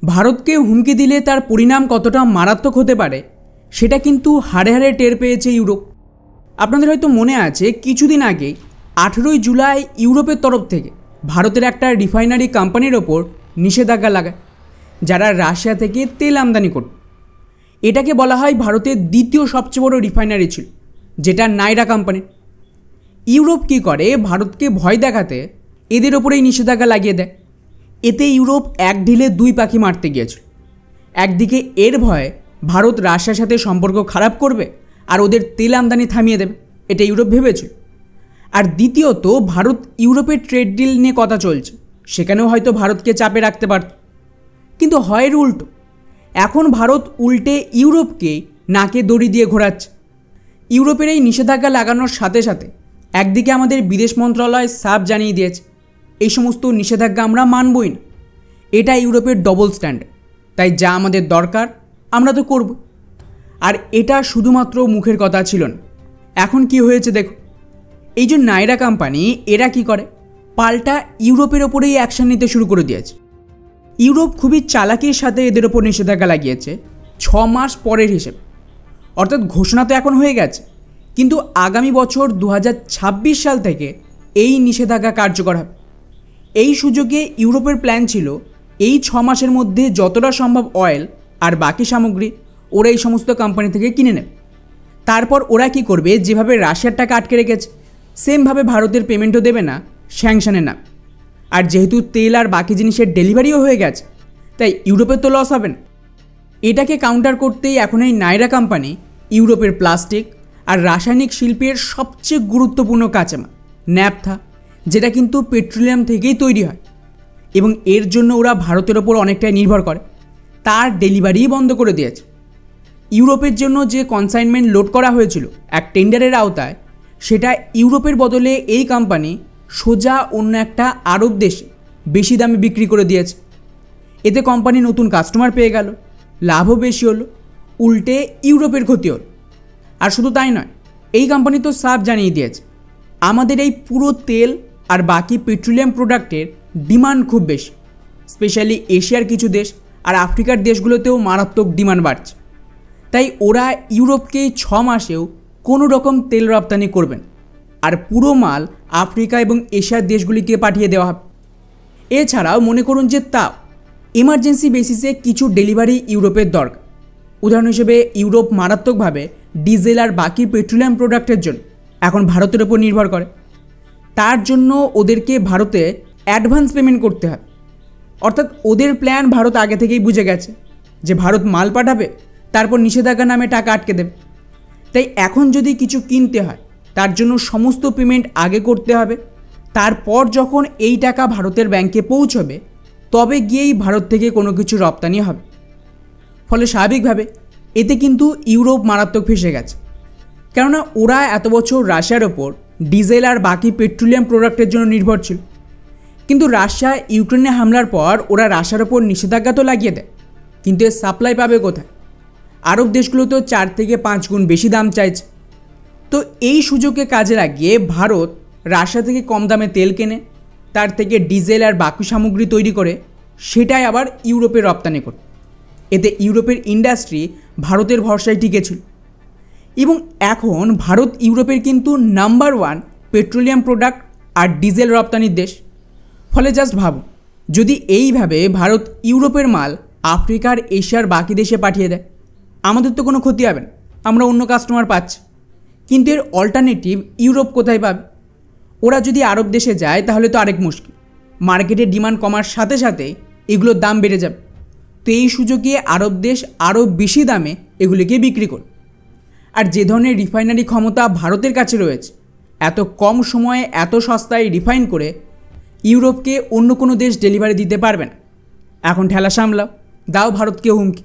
ভারতকে হুমকি দিলে তার পরিণাম কতটা মারাত্মক হতে পারে সেটা কিন্তু হাড়ে হাড়ে টের পেয়েছে ইউরোপ। আপনাদের হয়তো মনে আছে কিছুদিন আগে 18 জুলাই ইউরোপের তরফ থেকে ভারতের একটা রিফাইনারি কোম্পানির ওপর নিষেধাজ্ঞা লাগায়, যারা রাশিয়া থেকে তেল আমদানি করত। এটাকে বলা হয় ভারতের দ্বিতীয় সবচেয়ে বড় রিফাইনারি ছিল, যেটা নাইরা কোম্পানি। ইউরোপ কী করে, ভারতকে ভয় দেখাতে এদের ওপরেই নিষেধাজ্ঞা লাগিয়ে দেয়। এতে ইউরোপ এক ঢিলে দুই পাখি মারতে গিয়েছিল। একদিকে এর ভয়ে ভারত রাশিয়ার সাথে সম্পর্ক খারাপ করবে আর ওদের তেল আমদানি থামিয়ে দেবে, এটা ইউরোপ ভেবেছিল। আর দ্বিতীয়ত, ভারত ইউরোপের ট্রেড ডিল নিয়ে কথা চলছে, সেখানেও হয়তো ভারতকে চাপে রাখতে পারত। কিন্তু হয় উল্টো, এখন ভারত উল্টে ইউরোপকে নাকে দড়ি দিয়ে ঘোরাচ্ছে। ইউরোপের এই নিষেধাজ্ঞা লাগানোর সাথে সাথে একদিকে আমাদের বিদেশ মন্ত্রণালয় সাফ জানিয়ে দিয়েছে এই সমস্ত নিষেধাজ্ঞা আমরা মানবই না, এটা ইউরোপের ডবল স্ট্যান্ডার্ড, তাই যা আমাদের দরকার আমরা তো করব। আর এটা শুধুমাত্র মুখের কথা ছিল না, এখন কি হয়েছে দেখো। এই যে নাইরা কোম্পানি, এরা কি করে, পাল্টা ইউরোপের ওপরেই অ্যাকশন নিতে শুরু করে দিয়েছে। ইউরোপ খুবই চালাকির সাথে এদের ওপর নিষেধাজ্ঞা লাগিয়েছে 6 মাস পরের হিসেবে। অর্থাৎ ঘোষণা তো এখন হয়ে গেছে, কিন্তু আগামী বছর 2026 সাল থেকে এই নিষেধাজ্ঞা কার্যকর হবে। এই সুযোগে ইউরোপের প্ল্যান ছিল এই 6 মাসের মধ্যে যতটা সম্ভব অয়েল আর বাকি সামগ্রী ওরা এই সমস্ত কোম্পানি থেকে কিনে নেবে। তারপর ওরা কি করবে, যেভাবে রাশিয়ার টাকা আটকে রেখেছে সেমভাবে ভারতের পেমেন্টও দেবে না স্যাংশনের নাম। আর যেহেতু তেল আর বাকি জিনিসের ডেলিভারিও হয়ে গেছে, তাই ইউরোপের তো লস হবে না। এটাকে কাউন্টার করতেই এখন এই নাইরা কোম্পানি ইউরোপের প্লাস্টিক আর রাসায়নিক শিল্পের সবচেয়ে গুরুত্বপূর্ণ কাঁচামাল ন্যাপথা, যেটা কিন্তু পেট্রোলিয়াম থেকেই তৈরি হয় এবং এর জন্য ওরা ভারতের ওপর অনেকটাই নির্ভর করে, তার ডেলিভারি বন্ধ করে দিয়েছে। ইউরোপের জন্য যে কনসাইনমেন্ট লোড করা হয়েছিল এক টেন্ডারের আওতায়, সেটা ইউরোপের বদলে এই কোম্পানি সোজা অন্য একটা আরব দেশে বেশি দামে বিক্রি করে দিয়েছে। এতে কোম্পানি নতুন কাস্টমার পেয়ে গেল, লাভও বেশি হলো, উল্টে ইউরোপের ক্ষতি হলো। আর শুধু তাই নয়, এই কোম্পানি তো সাফ জানিয়ে দিয়েছে আমাদের এই পুরো তেল আর বাকি পেট্রোলিয়াম প্রোডাক্টের ডিমান্ড খুব বেশি, স্পেশালি এশিয়ার কিছু দেশ আর আফ্রিকার দেশগুলোতেও মারাত্মক ডিমান্ড বাড়ছে। তাই ওরা ইউরোপকে 6 মাসেও কোনো রকম তেল রপ্তানি করবেন, আর পুরো মাল আফ্রিকা এবং এশিয়ার দেশগুলিকে পাঠিয়ে দেওয়া হবে। এছাড়াও মনে করুন যে তাও এমার্জেন্সি বেসিসে কিছু ডেলিভারি ইউরোপের দরকার। উদাহরণ হিসেবে ইউরোপ মারাত্মকভাবে ডিজেল আর বাকি পেট্রোলিয়াম প্রোডাক্টের জন্য এখন ভারতের ওপর নির্ভর করে। তার জন্য ওদেরকে ভারতে অ্যাডভান্স পেমেন্ট করতে হয়। অর্থাৎ ওদের প্ল্যান ভারত আগে থেকেই বুঝে গেছে যে ভারত মাল পাঠাবে, তারপর নিষেধাজ্ঞা নামে টাকা আটকে দেবে। তাই এখন যদি কিছু কিনতে হয় তার জন্য সমস্ত পেমেন্ট আগে করতে হবে, তারপর যখন এই টাকা ভারতের ব্যাংকে পৌঁছবে তবে গিয়েই ভারত থেকে কোনো কিছু রপ্তানি হবে। ফলে স্বাভাবিকভাবে এতে কিন্তু ইউরোপ মারাত্মক ফেঁসে গেছে, কেননা ওরা এত বছর রাশিয়ার ওপর ডিজেল আর বাকি পেট্রোলিয়াম প্রোডাক্টের জন্য নির্ভর ছিল। কিন্তু রাশিয়া ইউক্রেনে হামলার পর ওরা রাশিয়ার ওপর নিষেধাজ্ঞা তো লাগিয়ে দেয়, কিন্তু এর সাপ্লাই পাবে কোথায়? আরব দেশগুলো তো 4 থেকে 5 গুণ বেশি দাম চাইছে। তো এই সুযোগকে কাজে লাগিয়ে ভারত রাশিয়া থেকে কম দামে তেল কেনে, তার থেকে ডিজেল আর বাকি সামগ্রী তৈরি করে সেটাই আবার ইউরোপে রপ্তানি করে। এতে ইউরোপের ইন্ডাস্ট্রি ভারতের ভরসায় টিকেছিল এবং এখন ভারত ইউরোপের কিন্তু নাম্বার 1 পেট্রোলিয়াম প্রোডাক্ট আর ডিজেল রপ্তানির দেশ। ফলে জাস্ট ভাবুন, যদি এইভাবে ভারত ইউরোপের মাল আফ্রিকার এশিয়ার বাকি দেশে পাঠিয়ে দেয়, আমাদের তো কোনো ক্ষতি হবে না, আমরা অন্য কাস্টমার পাচ্ছি। কিন্তু এর অল্টারনেটিভ ইউরোপ কোথায় পাবে? ওরা যদি আরব দেশে যায় তাহলে তো আরেক মুশকিল, মার্কেটের ডিমান্ড কমার সাথে সাথে এগুলোর দাম বেড়ে যাবে। তো এই সুযোগে আরব দেশ আরও বেশি দামে এগুলিকে বিক্রি করবে। আর যে ধরনের রিফাইনারি ক্ষমতা ভারতের কাছে রয়েছে, এত কম সময়ে এত সস্তায় রিফাইন করে ইউরোপকে অন্য কোনো দেশ ডেলিভারি দিতে পারবে না। এখন ঠেলা সামলাও, দাও ভারতকে হুমকি।